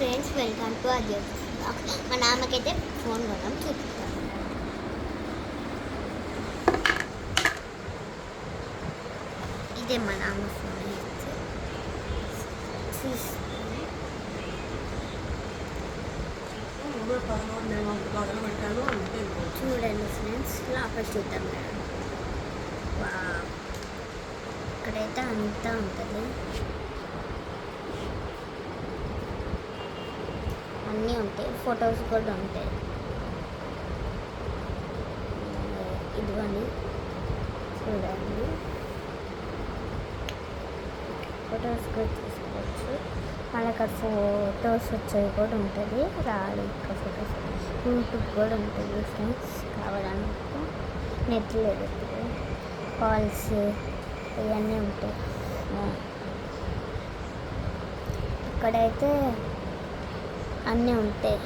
Friends, welcome to Ajay blog. మా నాన్నకైతే phone కొన్నాం, చూపిస్తాను. ఇదే మా నాన్న ఫోన్ అయితే చూడండి ఫ్రెండ్స్, లోపల చూద్దాం. ఇక్కడైతే అంతా ఉంటుంది, అన్నీ ఉంటాయి, ఫొటోస్ కూడా ఉంటాయి. ఇదిగోండి చూడండి, ఫొటోస్ కూడా తీసుకోవచ్చు. మళ్ళీ అక్కడ ఫొటోస్ వచ్చేవి కూడా ఉంటుంది. రాడు ఇక్కడ ఫొటోస్, యూట్యూబ్ కూడా ఉంటుంది ఫ్రెండ్స్. కావాలనుకో నెట్ లేదు, కాల్స్ ఇవన్నీ ఉంటాయి. ఇక్కడైతే అన్నీ ఉంటాయి.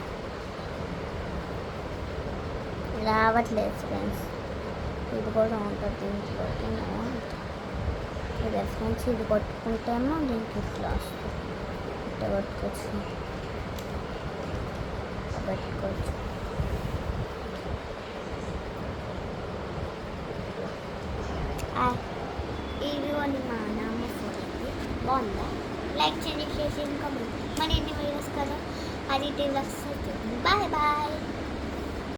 రావట్లేదు ఫ్రెండ్స్, ఇది కూడా ఉంటుంది దీంట్లో. ఇదే ఫ్రెండ్స్, ఇది కొట్టుకుంటేమో దీనికి ఇట్లా వస్తుంది, ఇట్లా కొట్టుకోవచ్చు. ఇదిగోండి మా నాన్న ఫోన్ అండి, బాగుందా? లైక్ చేయండి, షేర్ చేయండి, కామెంట్. మరి ఎన్ని వీడియోస్ కదా అది వస్తుంది. Bye bye.